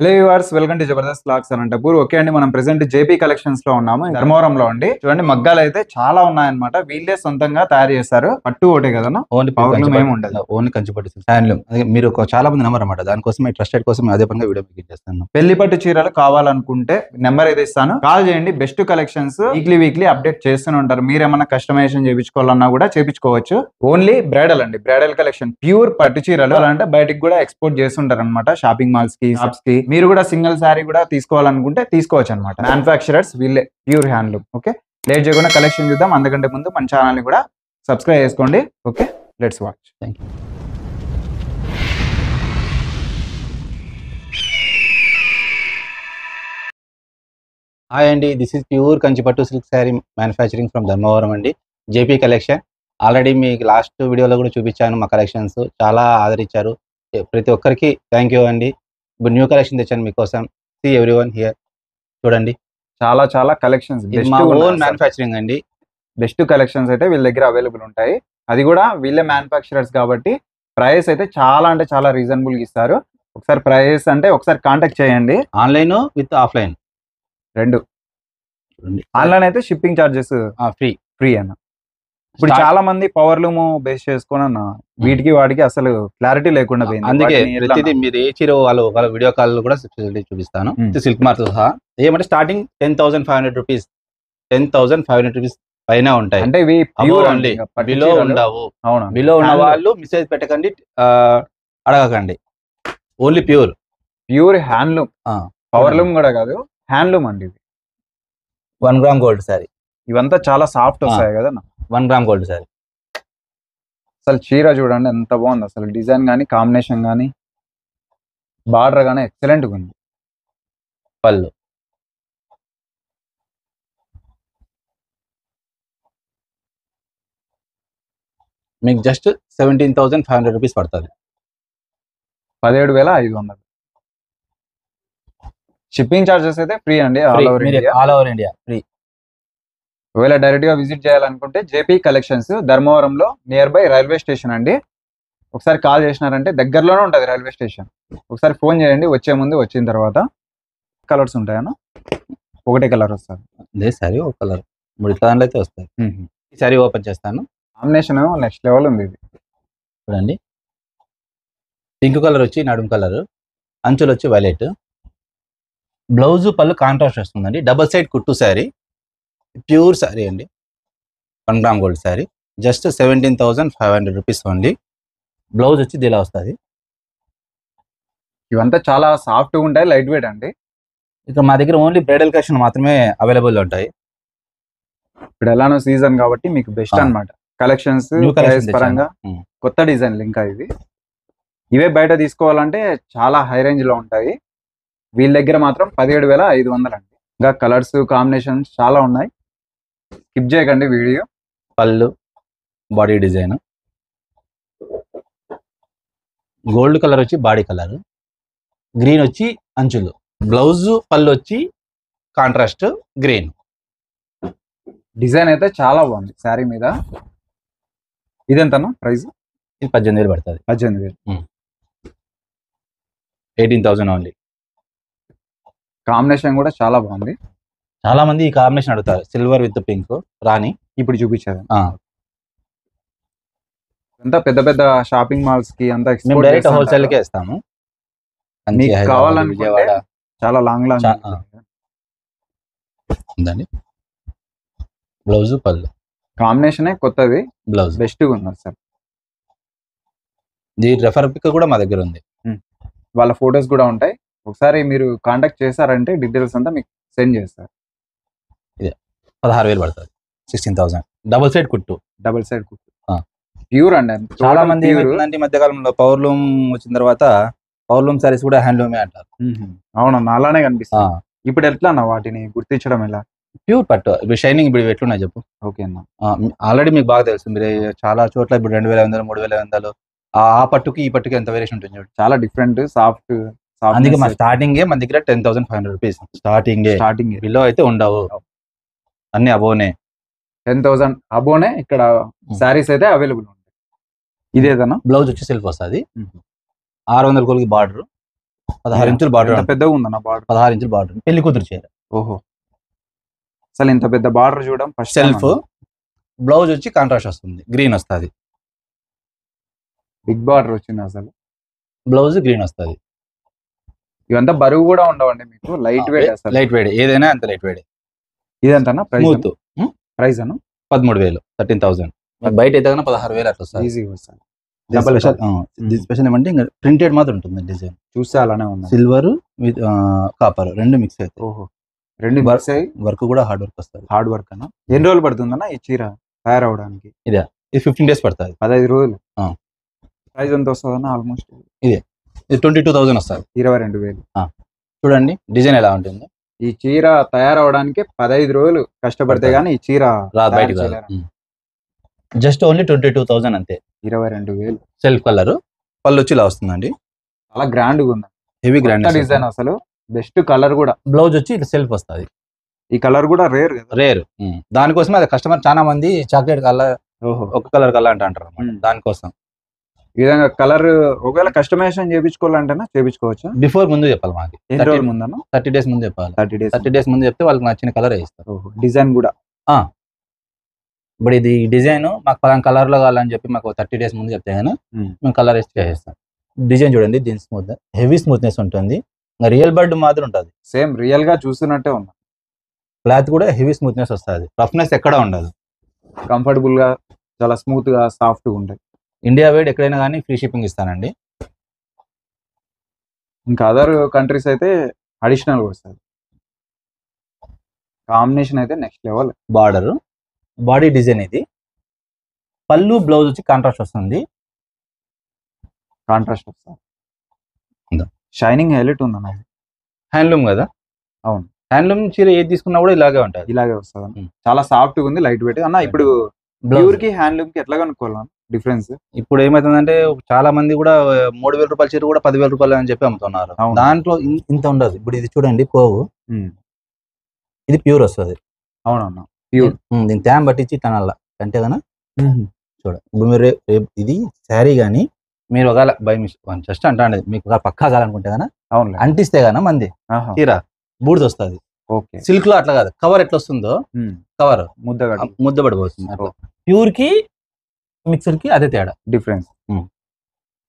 Hello viewers, welcome to Jabardasth blogs Anantapur. Okay అండి, మనం present JP collections లో ఉన్నాము, ధర్మవరంలో అండి. చూడండి, మగ్గాలు అయితే చాలా ఉన్నాయన్నమాట. వీళ్ళే సొంతంగా తయారు చేస్తారు. పట్టు ఒకటే కదా, ఓన్లీ పవర్లూమ్ ఏమి ఉండదు. ఓన్లీ కంచిపట్టు హ్యాండ్లూమ్. మీరు చాలా మంది నెంబర్ అన్నమాట. దానికోసం ట్రస్టెడ్ కోసం అదే పనిగా వీడియో పిక్ చేస్తాను. పెళ్లి పట్టు చీరలు కావాలనుకుంటే నెంబర్ అయితే ఇస్తాను, కాల్ చేయండి. బెస్ట్ కలెక్షన్స్ వీక్లీ అప్డేట్ చేస్తూనే ఉంటారు. మీరు ఏమన్నా కస్టమైజేషన్ చేయించుకోవాలన్నా కూడా చేయించుకోవచ్చు. ఓన్లీ బ్రైడల్ అండి, బ్రైడల్ కలెక్షన్, ప్యూర్ పట్టు చీరలు. అంటే బయటికి కూడా ఎక్స్పోర్ట్ చేస్తుంటారు అనమాట, షాపింగ్ మాల్స్ కి, షాప్స్ కి. మీరు కూడా సింగిల్ శారీ కూడా తీసుకోవాలనుకుంటే తీసుకోవచ్చు అనమాట. మ్యానుఫాక్చరర్స్ వీళ్ళే, ప్యూర్ హ్యాండ్లూమ్. ఓకే, లేట్ చేయకుండా కలెక్షన్ చూద్దాం. అందుకంటే ముందు మన ఛానల్ ని కూడా సబ్స్క్రైబ్ చేసుకోండి. Okay, let's watch. Thank you. Hi అండి, this is pure Kanchipattu silk sari manufacturing from Dharmavaram అండి. JP collection. ఆల్రెడీ మీకు లాస్ట్ వీడియోలో కూడా చూపించాను మా కలెక్షన్స్. చాలా ఆదరించారు. ప్రతి ఒక్కరికి థ్యాంక్ యూ అండి. ఇప్పుడు న్యూ కలెక్షన్ తెచ్చాను మీకోసం. See everyone here. చూడండి, చాలా చాలా కలెక్షన్స్, మా ఓన్ మ్యానుఫ్యాక్చరింగ్ అండి. బెస్ట్ కలెక్షన్స్ అయితే వీళ్ళ దగ్గర అవైలబుల్ ఉంటాయి. అది కూడా వీళ్ళే మ్యానుఫ్యాక్చరర్స్ కాబట్టి ప్రైస్ అయితే చాలా అంటే చాలా రీజనబుల్ గా ఇస్తారు. ఒకసారి ప్రైస్ అంటే ఒకసారి కాంటాక్ట్ చేయండి. ఆన్లైన్ విత్ ఆఫ్లైన్ రెండు. ఆన్లైన్ అయితే షిప్పింగ్ చార్జెస్ ఫ్రీ అన్న. ఇప్పుడు చాలా మంది పవర్లూమ్ బేస్ చేసుకుని అన్న వీటికి వాటికి అసలు క్లారిటీ లేకుండా పోయింది. అందుకే ప్రతిదీ మీరు ఏ చీర వాళ్ళ వీడియో కాల్ కూడా చూపిస్తాను. సిల్క్ మార్క్ సహా. ఏమంటే స్టార్టింగ్ 10,500 రూపీస్, 10,500 రూపీస్ పైన ఉంటాయి. అంటే ఇవి ప్యూర్ అండి, బిలో ఉండవు. అవును, బిలో ఉన్న వాళ్ళు మెసేజ్ పెట్టకండి, అడగకండి. Only pure handloom. పవర్లూమ్ కూడా కాదు, హ్యాండ్లూమ్ అండి. ఇది 1 గ్రామ్ గోల్డ్ శారీ. ఇవంతా చాలా సాఫ్ట్ వస్తాయి కదా. 1 గ్రామ్ గోల్డ్ శారీ. అసలు చీర చూడండి ఎంత బాగుంది. అసలు డిజైన్ కానీ, కాంబినేషన్ కానీ, బార్డర్ కానీ ఎక్సలెంట్ గా ఉంది. పళ్ళు మీకు జస్ట్ 17,500 రూపీస్ పడుతుంది. 17,500. షిప్పింగ్ చార్జెస్ అయితే ఫ్రీ అండి, ఆల్ ఓవర్ ఇండియా ఫ్రీ. ఒకవేళ డైరెక్ట్ గా విజిట్ చేయాలనుకుంటే జేపీ కలెక్షన్స్ ధర్మవరంలో నియర్ బై రైల్వే స్టేషన్ అండి. ఒకసారి కాల్ చేసినారంటే దగ్గరలోనే ఉంటుంది రైల్వే స్టేషన్. ఒకసారి ఫోన్ చేయండి వచ్చే ముందు, వచ్చిన తర్వాత. కలర్స్ ఉంటాయన్నా, ఒకటే కలర్ వస్తుంది. అదే సారీ ఒక కలర్, 3 కలర్లు అయితే వస్తాయి. ఈ సారీ ఓపెన్ చేస్తాను. కాంబినేషన్ నెక్స్ట్ లెవెల్ ఉంది. ఇది చూడండి, పింక్ కలర్ వచ్చి నడుము కలర్, అంచులు వచ్చి వైలెట్, బ్లౌజ్ పళ్ళు కాంట్రాస్ట్ వస్తుందండి. డబల్ సైడ్ కుట్టు శారీ, ప్యూర్ శారీ అండి. 1 gram gold sari, just 17,500 rupees only. Blouse వచ్చి దిలా వస్తుంది. ఇవంతా చాలా సాఫ్ట్గా ఉంటాయి, లైట్ వెయిట్ అండి. ఇక్కడ మా దగ్గర ఓన్లీ బ్రైడల్ కలెక్షన్ మాత్రమే అవైలబుల్ ఉంటాయి. ఇప్పుడు ఎలానో సీజన్ కాబట్టి మీకు బెస్ట్ అన్నమాట. కలెక్షన్స్ పరంగా కొత్త డిజైన్లు ఇంకా ఇవే బయట తీసుకోవాలంటే చాలా హై రేంజ్ లో ఉంటాయి. వీళ్ళ దగ్గర మాత్రం 17,500 అండి. ఇంకా కలర్స్ కాంబినేషన్స్ చాలా ఉన్నాయి, స్కిప్ చేయకండి వీడియో. పళ్ళు, బాడీ డిజైన్, గోల్డ్ కలర్ వచ్చి బాడీ కలర్, గ్రీన్ వచ్చి అంచులు, బ్లౌజ్ పళ్ళు వచ్చి కాంట్రాస్ట్ గ్రీన్. డిజైన్ అయితే చాలా బాగుంది శారీ మీద. ఇదెంతనా ప్రైస్? ఇది 18,000 పడుతుంది. 18,000. 18,000 ఓన్లీ. కాంబినేషన్ కూడా చాలా బాగుంది. చాలా మంది ఈ కాంబినేషన్ అడుగుతారు, సిల్వర్ విత్ పింక్. రాని ఇప్పుడు చూపించారు. అంతా పెద్ద పెద్ద షాపింగ్ మాల్స్ కి అంతా డైరెక్ట్ హోల్సేల్ కే ఇస్తాము. కావాలనుకుంటే చాలా లాంగ్ ఉందండి. బ్లౌజ్ పళ్ళు కాంబినేషన్ కొత్తది, బ్లౌజ్ బెస్ట్ గా ఉంది సార్. దీని రెఫర్ పిక్ కూడా మా దగ్గర ఉంది, వాళ్ళ ఫొటోస్ కూడా ఉంటాయి. ఒకసారి మీరు కాంటాక్ట్ చేశారంటే డీటెయిల్స్ అంతా మీకు సెండ్ చేస్తారు. 16,000 పడుతుంది. 16,000. డబుల్ సైడ్ కుట్టు ప్యూర్ అండి. చాలా మంది ఏమైందంటే మధ్య కాలంలో పవర్లూమ్ వచ్చిన తర్వాత పవర్లూమ్ సారీస్ కూడా హ్యాండ్లూమే అంటారు. అవునన్నా, అలానే కనిపిస్తుంది. ఇప్పుడు ఎట్లా అన్న వాటిని గుర్తించడం ఎలా? ప్యూర్ పట్టు. ఇప్పుడు షైనింగ్ ఇప్పుడు ఎట్లున్నాయి చెప్పు. ఓకే అన్న, ఆల్రెడీ మీకు బాగా తెలుసు. మీరు చాలా చోట్ల ఇప్పుడు 2,500, 3,500 ఆ పట్టుకి ఈ పట్టుకి ఎంత వేరియేషన్ ఉంటుంది చూడండి. చాలా డిఫరెంట్, సాఫ్ట్. అందుకే మా స్టార్టింగ్ మన దగ్గర 10,500 రూపీస్ స్టార్టింగ్. బిలో అయితే ఉండవు, అన్ని అబోనే. 10,000 అబోనే ఇక్కడ శారీస్ అయితే అవైలబుల్ ఉంటాయి. ఇదేదన్నా బ్లౌజ్ వచ్చి సెల్ఫ్ వస్తుంది. 600 కోలకి బార్డర్, 16 ఇంచులు బార్డర్, ఎంత పెద్దగా ఉందన్న బార్డర్. 16 ఇంచులు బార్డర్, పెళ్లి కూతురు చీర. ఓహో, అసలు ఇంత పెద్ద బార్డర్ చూడడం ఫస్ట్. సెల్ఫ్, బ్లౌజ్ వచ్చి కాంట్రాస్ట్ వస్తుంది, గ్రీన్ వస్తుంది. బిగ్ బార్డర్ వచ్చింది అసలు. బ్లౌజ్ గ్రీన్ వస్తుంది. ఇవంతా బరువు కూడా ఉండవండి మీకు, లైట్ వెయిట్ అసలు. లైట్ వెయిట్, ఏదైనా అంత లైట్ వెయిట్. ఇదంతా ప్రైస్? స్మూత్. ప్రైస్ అన్న 13,000, 13,000. బయట అయితే 16,000 అట్లా వస్తుంది. ఈజీగా వస్తుంది. స్పెషల్, స్పెషల్ ఏమంటే ఇంకా ప్రింటెడ్ మాత్రం ఉంటుంది డిజైన్. చూస్తే అలానే ఉంది. సిల్వర్ విత్ కాపర్ రెండు మిక్స్ అయితే. ఓహో, రెండు మిక్స్ అయ్యి వర్క్ కూడా హార్డ్ వర్క్ వస్తుంది. హార్డ్ వర్క్ అన్న. ఎన్ని రోజులు పడుతుందన్న ఈ చీర తయారవడానికి? ఇది 15 days పడుతుంది. 15 రోజులు. ఆ. ప్రైస్ ఎంత వస్తుందన్న? ఆల్మోస్ట్ ఇది 22,000 వస్తుంది. 22,000. చూడండి డిజైన్ ఎలా ఉంటుంది. ఈ చీర తయారవడానికి 15 రోజులు కష్టపడితే గానీ ఈ చీర రాదు బయటకు రాదు. జస్ట్ ఓన్లీ 22,000 అంతే. 22,000. సెల్ఫ్ కలర్, పళ్ళు వచ్చి ఇలా వస్తుందండి. చాలా గ్రాండ్ గా ఉంది. హెవీ గ్రాండ్ డిజైన్ అసలు. బెస్ట్ కలర్ కూడా. బ్లౌజ్ వచ్చి ఇట్లా సెల్ఫ్ వస్తుంది. ఈ కలర్ కూడా రేర్ కదా. రేర్. దానికోసమే అది కస్టమర్ చాలా మంది చాక్లెట్ కలర్, ఒక కలర్ కలర్ అంటారు దానికోసం. ఈ విధంగా కలర్ ఒకవేళ కస్టమైజేషన్ చేయించుకోవాలంటేనా చేయించుకోవచ్చు. బిఫోర్ ముందు చెప్పాలి మాకు. 30 రోజుల ముందన్న? 30 days ముందు చెప్పాలి. 30 days ముందు చెప్తే వాళ్ళకి నచ్చిన కలర్ వేస్తారు. డిజైన్ కూడా. ఇప్పుడు ఇది డిజైన్ మాకు పలానా కలర్ లో కావాలని చెప్పి మాకు 30 days ముందు చెప్తే కానీ మేము కలర్ వేసి చేస్తాం. డిజైన్ చూడండి, దీని స్మూత్, హెవీ స్మూత్నెస్ ఉంటుంది. రియల్ బర్డ్ మాదిరి ఉంటుంది. సేమ్ రియల్ గా చూస్తున్నట్టే ఉంది. క్లాత్ కూడా హెవీ స్మూత్నెస్ వస్తుంది. రఫ్నెస్ ఎక్కడ ఉండదు. కంఫర్టబుల్ గా, చాలా స్మూత్ గా, సాఫ్ట్ గా ఉంటాయి. ఇండియా వైడ్ ఎక్కడైనా కానీ ఫ్రీ షిప్పింగ్ ఇస్తానండి. ఇంకా అదర్ కంట్రీస్ అయితే అడిషనల్ గా వస్తుంది. కాంబినేషన్ అయితే next level. Border, body design ఇది. పళ్ళు, బ్లౌజ్ వచ్చి కాంట్రాస్ట్ వస్తుంది. కాంట్రాస్ట్ వస్తుంది. షైనింగ్ హైలైట్ ఉందన్న. హ్యాండ్లూమ్ కదా. అవును, హ్యాండ్లూమ్ చీర ఏది తీసుకున్నా కూడా ఇలాగే ఉంటుంది. ఇలాగే వస్తుంది. చాలా సాఫ్ట్ గా ఉంది, లైట్ వెయిట్ అన్న. ఇప్పుడు ప్యూర్ కి హ్యాండ్లూమ్ కి ఎట్లా కనుక్కోవాలి డిఫరెన్స్? ఇప్పుడు ఏమైతుందంటే చాలా మంది కూడా 3,000 రూపాయల చీర కూడా 10,000 రూపాయలు అని చెప్పి అమ్ముతున్నారు. దాంట్లో ఇంత ఉండదు. ఇప్పుడు ఇది చూడండి, పోవు, ఇది ప్యూర్ వస్తుంది. అవునన్నా, ప్యూర్. దీని తేమ పట్టించి తనల్ల అంటే కదా. చూడ ఇప్పుడు మీరు ఇది శారీ కానీ మీరు ఒకవేళ బై మిస్టేక్ జస్ట్ అంటే మీకు పక్కా కావాలనుకుంటే కదా, అవును, అంటిస్తే గానా మంది చీర బూడిద వస్తుంది. ఓకే. సిల్క్ లో అట్లా కాదు. కవర్ ఎట్లా వస్తుందో కవర్ ముద్ద పడిపోతుంది. అట్లా ప్యూర్ కి మిక్సర్ కి అదే తేడా, డిఫరెన్స్.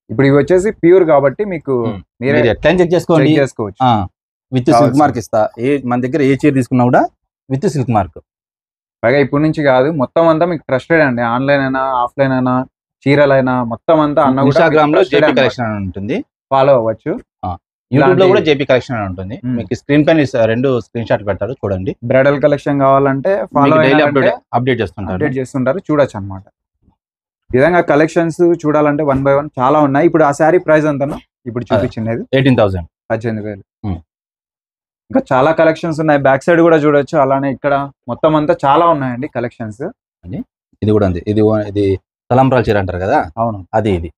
ఇప్పుడు ఇవి వచ్చేసి ప్యూర్ కాబట్టి మీకు మీరు ఎట్లా చెక్ చేసుకోవచ్చు. విత్ సిల్క్ మార్క్ ఇస్తా. మన దగ్గర ఏ చీర తీసుకున్నా కూడా విత్ సిల్క్ మార్క్. పైగా ఇప్పటి నుంచి కాదు, మొత్తం అంతా మీకు ట్రస్టెడ్ అండి. ఆన్లైన్ అయినా, ఆఫ్లైన్ అయినా, చీరలైనా మొత్తం అంతా అన్న ఇన్స్టాగ్రామ్ లో జేపీ కలెక్షన్ అని ఉంటుంది, ఫాలో అవ్వచ్చు. యూట్యూబ్ లో కూడా జేపీ కలెక్షన్ అని ఉంటుంది. మీకు స్క్రీన్ పైన 2 స్క్రీన్ షాట్ పెడతారు, చూడండి. బ్రైడల్ కలెక్షన్ కావాలంటే ఫాలో అప్డేట్ చేస్తుంటారు, చూడొచ్చు అనమాట. ఈ విధంగా కలెక్షన్స్ చూడాలంటే 1 by 1 చాలా ఉన్నాయి. ఇప్పుడు ఆ శారీ ప్రైస్ ఎంత? ఇప్పుడు చూపించింది 18,000. 18,000. ఇంకా చాలా కలెక్షన్స్ ఉన్నాయి. బ్యాక్ సైడ్ కూడా చూడొచ్చు. అలానే ఇక్కడ మొత్తం అంతా చాలా ఉన్నాయండి కలెక్షన్స్. ఇది కూడా ఉంది. ఇది తలంబ్రాల చీర అంటారు కదా. అవును, అది. ఇది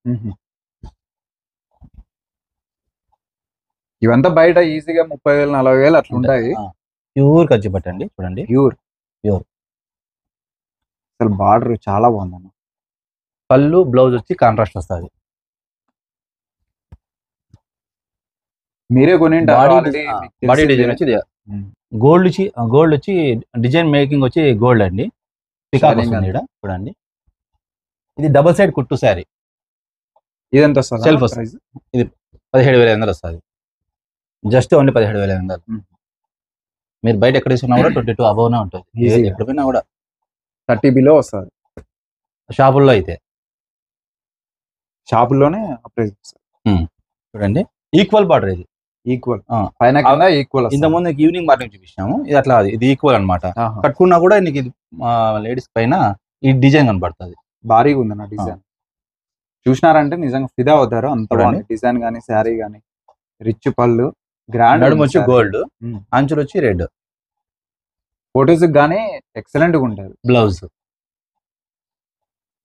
ఇవంతా బయట ఈజీగా 30,000, 40,000 అట్లా ఉంటాయి. ప్యూర్ కంచి పట్టండి, చూడండి. ప్యూర్. అసలు బార్డర్ చాలా బాగుందన్న. పళ్ళు, బ్లౌజ్ వచ్చి కాంట్రాస్ట్ వస్తుంది. మీరే కొని బాడీ డిజైన్ వచ్చి గోల్డ్ వచ్చి డిజైన్ మేకింగ్ వచ్చి గోల్డ్ అండి. పికాక్ వస్తుంది చూడండి. ఇది డబుల్ సైడ్ కుట్టు శారీ. ఇదంతా వస్తుంది సెల్ఫ్ వస్తుంది. ఇది 17,500 వస్తుంది. Just only 17,500. మీరు బయట ఎక్కడ తీసుకున్నా కూడా 22 అబౌవ్నే ఉంటుంది. ఎక్కడ పోయినా కూడా 30 బిలో వస్తుంది. షాపుల్లో అయితే, షాపుల్లోనే ప్రైస్ వస్తుంది. చూడండి, ఈక్వల్ బార్డర్. ఇది ఈక్వల్ పైన ఈక్వల్. ఇంతకుముందు ఈవినింగ్ మార్నింగ్ చూపించాము. ఇది అట్లా, ఇది ఈక్వల్ అనమాట. కట్టుకున్నా కూడా నీకు ఇది లేడీస్ పైన ఈ డిజైన్ కనబడుతుంది. భారీగా ఉంది నా డిజైన్. చూసినారంటే నిజంగా ఫిదా అవుతారు. అంత బాగుంది డిజైన్ గానీ, శారీ గానీ. రిచ్ పళ్ళు, గ్రాండ్. నడుము వచ్చి గోల్డ్, అంచులు వచ్చి రెడ్. ఫోటోస్ గానీ ఎక్సలెంట్ గా ఉంటారు. బ్లౌజ్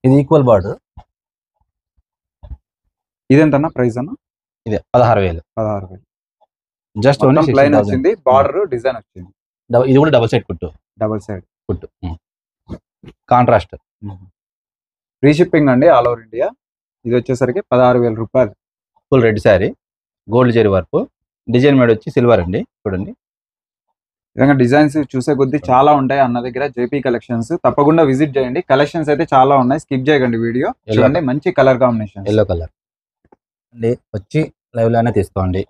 ఇది ఈక్వల్ బార్డర్. ఇదెంతన్నా ప్రైస్ అన్న? ఇది 16,000. జస్ట్ ప్లైన్ వచ్చింది, బార్డర్ డిజైన్ వచ్చింది. ఇది కూడా డబుల్ సైడ్ కుట్టు. కాంట్రాస్ట్. ఫ్రీ షిప్పింగ్ అండి, ఆల్ ఓవర్ ఇండియా. ఇది వచ్చేసరికి 16,000 రూపాయలు. Full red sari, gold zari work. Design made వచ్చి సిల్వర్ అండి, చూడండి. విధంగా డిజైన్స్ చూసే కొద్దీ చాలా ఉంటాయి అన్న దగ్గర జేపీ కలెక్షన్స్. తప్పకుండా విజిట్ చేయండి. కలెక్షన్స్ అయితే చాలా ఉన్నాయి, స్కిప్ చేయకండి వీడియో. చూడండి మంచి కలర్ కాంబినేషన్. ఎల్లో కలర్ అండి, వచ్చి లైవ్ లోనే తీసుకోండి.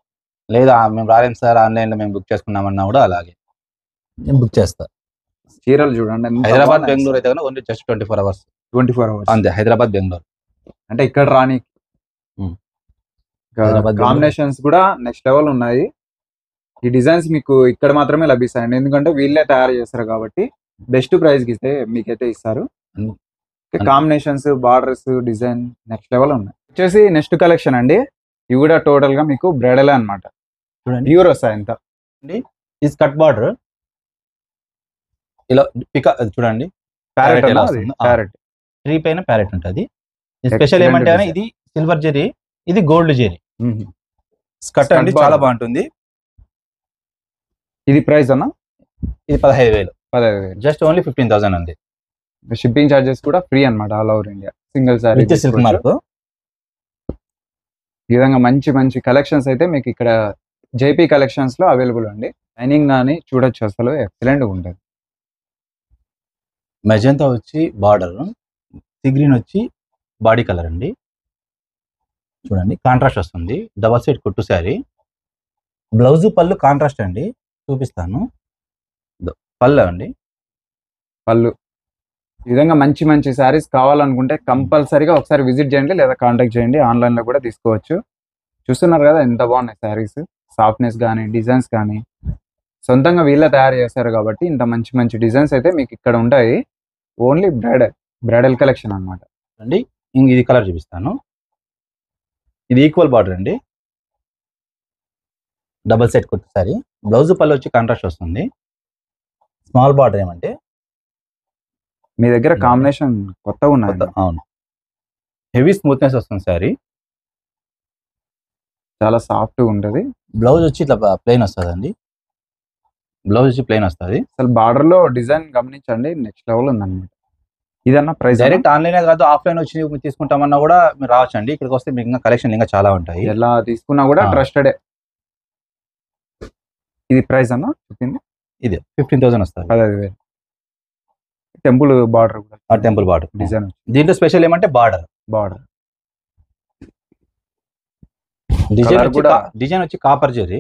లేదా మేము రాలేం సార్, ఆన్లైన్ లో మేము బుక్ చేసుకున్నామన్నా కూడా అలాగే నేను బుక్ చేస్తా. చీరలు చూడండి హైదరాబాద్ బెంగళూరు అయితే ఓన్లీ జస్ట్ 24 hours. 24 hours అంతే, హైదరాబాద్ బెంగళూరు అంటే ఇక్కడ రాని. హైదరాబాద్ కాంబినేషన్స్ కూడా నెక్స్ట్ లెవెల్ ఉన్నాయి. ఈ డిజైన్స్ మీకు ఇక్కడ మాత్రమే లభిస్తాయండి, ఎందుకంటే వీళ్ళే తయారు చేస్తారు కాబట్టి బెస్ట్ ప్రైస్ కి ఇస్తే మీకైతే ఇస్తారు. Combinations, borders, design next level ఉన్నాయి. వచ్చేసి నెక్స్ట్ కలెక్షన్ అండి. ఇవి కూడా టోటల్ గా మీకు బ్రైడల్ అన్నమాట. చూడండి ప్యూర్ వస్తాయి ఎంత ఇది కట్ బార్డర్ ఇలా పికా చూడండి. ప్యారెట్ ప్యారెట్ ట్రీ పైన ప్యారెట్ ఉంటుంది. స్పెషల్ ఏమంటే ఇది సిల్వర్ జెరీ, ఇది గోల్డ్ జెరీ. స్కర్ట్ అండి చాలా బాగుంటుంది. ఇది ప్రైస్ అన్న ఇది 15,000. జస్ట్ ఓన్లీ 15,000 ఉంది. షిప్పింగ్ చార్జెస్ కూడా ఫ్రీ అన్నమాట all over India. Single sorry silk mark. ఈ విధంగా మంచి మంచి కలెక్షన్స్ అయితే మీకు ఇక్కడ జేపీ కలెక్షన్స్ లో అవైలబుల్ అండి. లైనింగ్ కానీ చూడొచ్చు, అసలు ఎక్సలెంట్ ఉంటుంది. మెజంతా వచ్చి బార్డర్, సీ గ్రీన్ వచ్చి బాడీ కలర్ అండి. చూడండి కాంట్రాస్ట్ వస్తుంది. డబల్ సైడ్ కుట్టు శారీ. బ్లౌజ్ పళ్ళు కాంట్రాస్ట్ అండి, చూపిస్తాను. పళ్ళు అండి, పళ్ళు. ఈ విధంగా మంచి మంచి శారీస్ కావాలనుకుంటే కంపల్సరీగా ఒకసారి విజిట్ చేయండి, లేదా కాంటాక్ట్ చేయండి. ఆన్లైన్ లో కూడా తీసుకోవచ్చు. చూస్తున్నారు కదా ఎంత బాగున్నాయి శారీస్. సాఫ్ట్నెస్ కానీ, డిజైన్స్ కానీ సొంతంగా వీళ్ళే తయారు చేస్తారు కాబట్టి ఇంత మంచి మంచి డిజైన్స్ అయితే మీకు ఇక్కడ ఉంటాయి. ఓన్లీ బ్రైడల్ కలెక్షన్ అన్నమాట అండి. ఇది కలర్ చూపిస్తాను. ఇది ఈక్వల్ బార్డర్ అండి, డబల్ సెట్ కుట్టు సారీ. బ్లౌజ్ పళ్ళు వచ్చి కాంట్రాస్ట్ వస్తుంది. స్మాల్ బార్డర్ ఏమంటే మీ దగ్గర కాంబినేషన్ కొత్తగా ఉన్నాయి. అవును, హెవీ స్మూత్నెస్ వస్తుంది సారీ, చాలా సాఫ్ట్గా ఉంటుంది. బ్లౌజ్ వచ్చి ఇట్లా ప్లెయిన్ వస్తుందండి. బ్లౌజ్ వచ్చి ప్లెయిన్ వస్తుంది. అసలు బార్డర్ లో డిజైన్ గమనించండి, నెక్స్ట్ లెవెల్ ఉందన్నమాట. ఇదన్నా ప్రైస్ డైరెక్ట్ ఆన్లైన్ కాదు, ఆఫ్లైన్ వచ్చి తీసుకుంటామన్నా కూడా మీరు రావచ్చు అండి. ఇక్కడికి వస్తే మీకు ఇంకా కలెక్షన్ ఇంకా చాలా ఉంటాయి. ఎలా తీసుకున్నా కూడా ట్రస్టెడే. ఇది ప్రైస్ అన్నా చెప్పింది. ఇది 15,000 వస్తుంది. 15,000. టెంపుల్ బార్డర్ కూడా, టెంపుల్ బార్డర్ డిజైన్. దీంట్లో స్పెషల్ ఏమంటే బార్డర్ డిజైన్ వచ్చి కాపర్ జెరీ,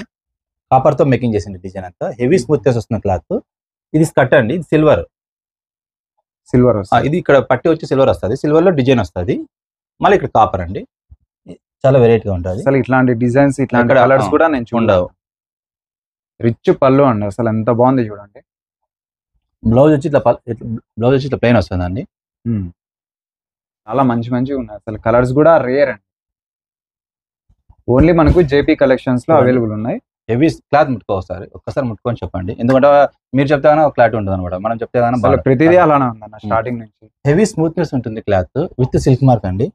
కాపర్ తో మేకింగ్ చేసింది డిజైన్ అంతా. హెవీ స్మూత్నెస్ వస్తుంది క్లాత్. ఇది స్కర్ట్ అండి, ఇది సిల్వర్. ఇది ఇక్కడ పట్టి వచ్చి సిల్వర్ వస్తుంది. సిల్వర్ లో డిజైన్ వస్తుంది, మళ్ళీ ఇక్కడ కాపర్ అండి. చాలా వెరైటీగా ఉంటుంది. అసలు ఇట్లాంటి డిజైన్స్, ఇట్లాంటి కలర్స్ కూడా నేను ఉండవు. రిచ్ పళ్ళు అండి, అసలు ఎంత బాగుంది చూడండి. బ్లౌజ్ వచ్చి ఇట్లా ప్లెయిన్ వస్తుందండి. చాలా మంచి మంచిగా ఉన్నాయి. అసలు కలర్స్ కూడా రేర్ అండి. ఓన్లీ మనకు జేపీ కలెక్షన్స్ లో అవైలబుల్ ఉన్నాయి. హెవీ క్లాత్ ముట్టుకోవాలి, ఒక్కసారి ముట్టుకొని చెప్పండి. ఎందుకంటే మీరు చెప్తే గానీ ఒక క్లారిటీ ఉంటుంది అనమాట, మనం చెప్తే గానీ ప్రతిదీ అలానే ఉందన్న. స్టార్టింగ్ నుంచి హెవీ స్మూత్నెస్ ఉంటుంది క్లాత్ విత్ సిల్క్ మార్క్ అండి.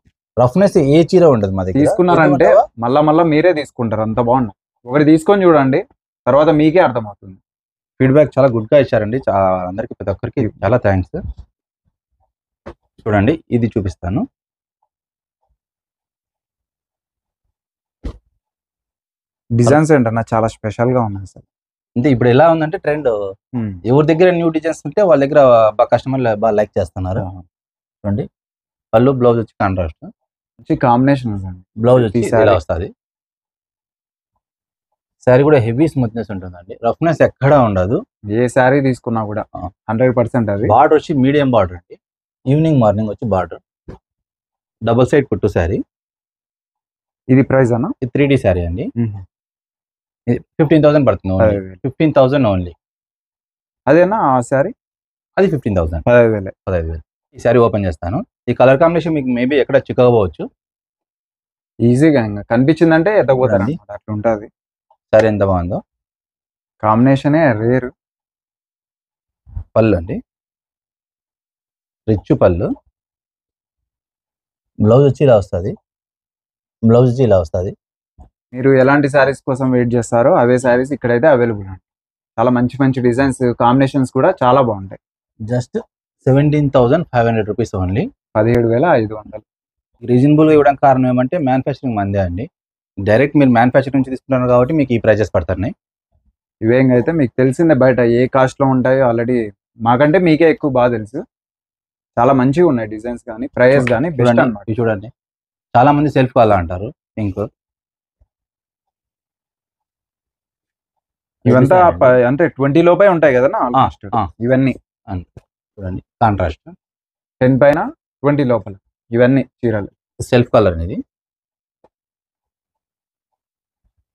రఫ్నెస్ ఏ చీర ఉండదు మా దగ్గర. తీసుకున్నారంటే మళ్ళా మీరే తీసుకుంటారు, అంత బాగున్నాయి. ఒకటి తీసుకొని చూడండి, తర్వాత మీకే అర్థమవుతుంది. ఫీడ్బ్యాక్ చాలా గుడ్ గా ఇచ్చారండి. అందరికి, ప్రతి ఒక్కరికి చాలా థ్యాంక్స్. చూడండి ఇది చూపిస్తాను. డిజైన్స్ ఏంటన్నా చాలా స్పెషల్ గా ఉన్నాయి అసలు. అంటే ఇప్పుడు ఎలా ఉందంటే ట్రెండ్, ఎవరి దగ్గర న్యూ డిజైన్స్ ఉంటే వాళ్ళ దగ్గర కస్టమర్లు బాగా లైక్ చేస్తున్నారు. చూడండి పళ్ళు, బ్లౌజ్ వచ్చి కాంట్రాస్ట్, కాంబినేషన్. బ్లౌజ్ వచ్చి ఇలా వస్తుంది. శారీ కూడా హెవీ స్మూత్నెస్ ఉంటుందండి, రఫ్నెస్ ఎక్కడ ఉండదు. ఏ శారీ తీసుకున్నా కూడా 100% అది. బార్డర్ వచ్చి మీడియం బార్డర్ అండి. ఈవినింగ్ మార్నింగ్ వచ్చి బార్డర్. డబుల్ సైడ్ కుట్టు శారీ. ఇది ప్రైస్ అన్న? ఇది 3D శారీ అండి. 15,000 పడుతుంది. 15,000 ఓన్లీ. అదేనా ఆ శారీ? అది 15,000. 15,000. ఈ శారీ ఓపెన్ చేస్తాను. ఈ కలర్ కాంబినేషన్ మీకు మేబీ ఎక్కడ చిక్కకపోవచ్చు, ఈజీగా ఇంకా కనిపించిందంటే ఎత్తపోతారండి, అట్లా ఉంటుంది. శారీ ఎంత బాగుందో, కాంబినేషనే రేరు. పళ్ళు అండి, రిచ్ పళ్ళు. బ్లౌజ్ వచ్చి ఇలా వస్తుంది. బ్లౌజ్ వచ్చి ఇలా వస్తుంది. మీరు ఎలాంటి శారీస్ కోసం వెయిట్ చేస్తారో అవే శారీస్ ఇక్కడైతే అవైలబుల్ అండి. చాలా మంచి మంచి డిజైన్స్, కాంబినేషన్స్ కూడా చాలా బాగుంటాయి. Just 17,500 rupees only. 17,500. రీజనబుల్గా ఇవ్వడానికి కారణం ఏమంటే మ్యానుఫ్యాక్చరింగ్ మందే అండి. డైరెక్ట్ మీరు మ్యానుఫ్యాక్చర్ నుంచి తీసుకుంటున్నారు కాబట్టి మీకు ఈ ప్రైజెస్ పడుతున్నాయి. ఇవేం అయితే మీకు తెలిసిందే బయట ఏ కాస్ట్ లో ఉంటాయో ఆల్రెడీ మాకంటే మీకే ఎక్కువ బాగా తెలుసు. చాలా మంచిగా ఉన్నాయి డిజైన్స్ కానీ ప్రైస్ కానీ బెస్ట్ చూడండి, అన్నమాట. ఇవి చూడండి, చాలా మంది సెల్ఫ్ కావాలా అంటారు. పింక్ ఇవంతా అంటే 20 లోపే ఉంటాయి కదా ఆల్మోస్ట్ ఇవన్నీ. చూడండి, కాంట్రాస్ట్ 10 పైన 20 లోపల ఇవన్నీ చీరలు. సెల్ఫ్ కలర్ అనేది.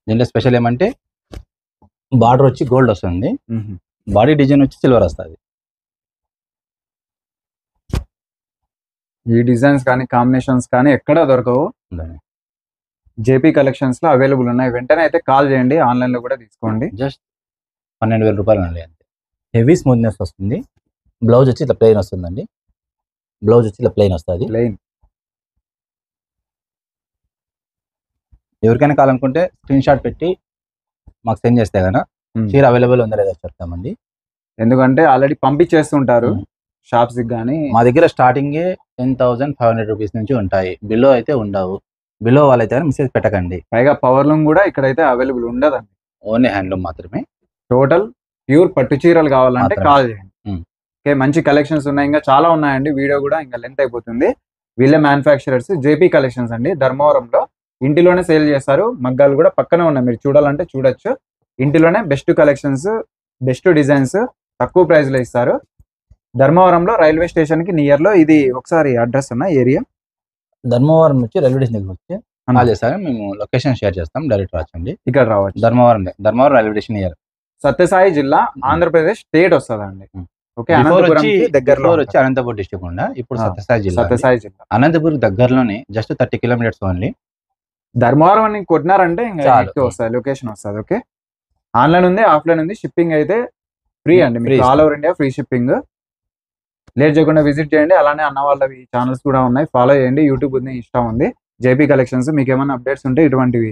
దీంట్లో స్పెషల్ ఏమంటే బార్డర్ వచ్చి గోల్డ్ వస్తుంది, బాడీ డిజైన్ వచ్చి సిల్వర్ వస్తుంది. ఈ డిజైన్స్ కానీ కాంబినేషన్స్ కానీ ఎక్కడ దొరకవు. జేపీ కలెక్షన్స్ లో అవైలబుల్ ఉన్నాయి. వెంటనే అయితే కాల్ చేయండి, ఆన్లైన్ లో కూడా తీసుకోండి. జస్ట్ 12,000 రూపాయలు అండి అంతే. హెవీ స్మూత్నెస్ వస్తుంది. బ్లౌజ్ వచ్చి ఇట్లా ప్లెయిన్ వస్తుందండి. బ్లౌజ్ వచ్చి ఇట్లా ప్లెయిన్ వస్తుంది. ప్లెయిన్. ఎవరికైనా కావాలనుకుంటే స్క్రీన్ షాట్ పెట్టి మాకు సెండ్ చేస్తే కనుక చీర అవైలబుల్ ఉందా లేదా చెప్తామండి. ఎందుకంటే ఆల్రెడీ పంపించేస్తుంటారు షాప్స్ కి కానీ. మా దగ్గర స్టార్టింగే 10,500 రూపీస్ నుంచి ఉంటాయి. బిలో అయితే ఉండవు. బిలో వాళ్ళైతే మెసేజ్ పెట్టకండి. పైగా పవర్ లూమ్ కూడా ఇక్కడైతే అవైలబుల్ ఉండదండి. ఓన్లీ హ్యాండ్లూమ్ మాత్రమే. టోటల్ ప్యూర్ పట్టు చీరలు కావాలంటే మాత్రమే. కాల్ చేయండి. ఓకే, మంచి కలెక్షన్స్ ఉన్నాయి, ఇంకా చాలా ఉన్నాయండి. వీడియో కూడా ఇంకా లెంత్ అయిపోతుంది. వీళ్ళే మ్యానుఫ్యాక్చరర్స్ జేపీ కలెక్షన్స్ అండి. ధర్మవరంలో ఇంటిలోనే సేల్ చేస్తారు. మగ్గాలు కూడా పక్కనే ఉన్నాయి, మీరు చూడాలంటే చూడొచ్చు. ఇంటిలోనే బెస్ట్ కలెక్షన్స్, బెస్ట్ డిజైన్స్ తక్కువ ప్రైస్ లో ఇస్తారు. ధర్మవరంలో రైల్వే స్టేషన్ కి నియర్ లో. ఇది ఒకసారి అడ్రస్ ఉన్న ఏరియా ధర్మవరం నుంచి రైల్వే స్టేషన్ దగ్గర వచ్చి కాల్ చేస్తారు. మేము లొకేషన్ షేర్ చేస్తాం, డైరెక్ట్ రాచండి. ఇక్కడ రావచ్చు. Dharmavaram railway station near. Sathya Sai జిల్లా, ఆంధ్రప్రదేశ్ స్టేట్ వస్తుందండి. ఓకే, దగ్గరలో వచ్చి అనంతపురం డిస్ట్రిక్ట్ ఉండ. ఇప్పుడు సత్యసాయి జిల్లా. అనంతపురం దగ్గరలోనే జస్ట్ 30 కిలోమీటర్స్ ఓన్లీ. ధర్మవరం అని కొట్టినారంటే ఇంకా వస్తుంది, లొకేషన్ వస్తుంది. ఓకే, ఆన్లైన్ ఉంది, ఆఫ్లైన్ ఉంది. షిప్పింగ్ అయితే ఫ్రీ అండి, మీకు all over India free shipping. Late చేయకుండా విజిట్ చేయండి. అలానే అన్న వాళ్ళవి ఛానల్స్ కూడా ఉన్నాయి, ఫాలో చేయండి. యూట్యూబ్ ఉంది, ఇన్స్టా ఉంది. JP collections. మీకు ఏమైనా అప్డేట్స్ ఉంటే ఇటువంటివి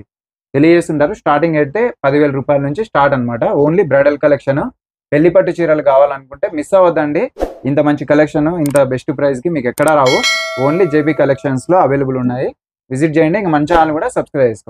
తెలియజేస్తుంటారు. స్టార్టింగ్ అయితే 10,000 రూపాయల నుంచి స్టార్ట్ అనమాట. Only bridal collection. పెళ్లి పట్టు చీరలు కావాలనుకుంటే మిస్ అవ్వద్దండి. ఇంత మంచి కలెక్షన్, ఇంత బెస్ట్ ప్రైస్ కి మీకు ఎక్కడా రావు. ఓన్లీ జేపీ కలెక్షన్స్ లో అవైలబుల్ ఉన్నాయి. విజిట్ చేయండి. ఇంకా మన ఛానల్ కూడా సబ్స్క్రైబ్ చేసుకోండి.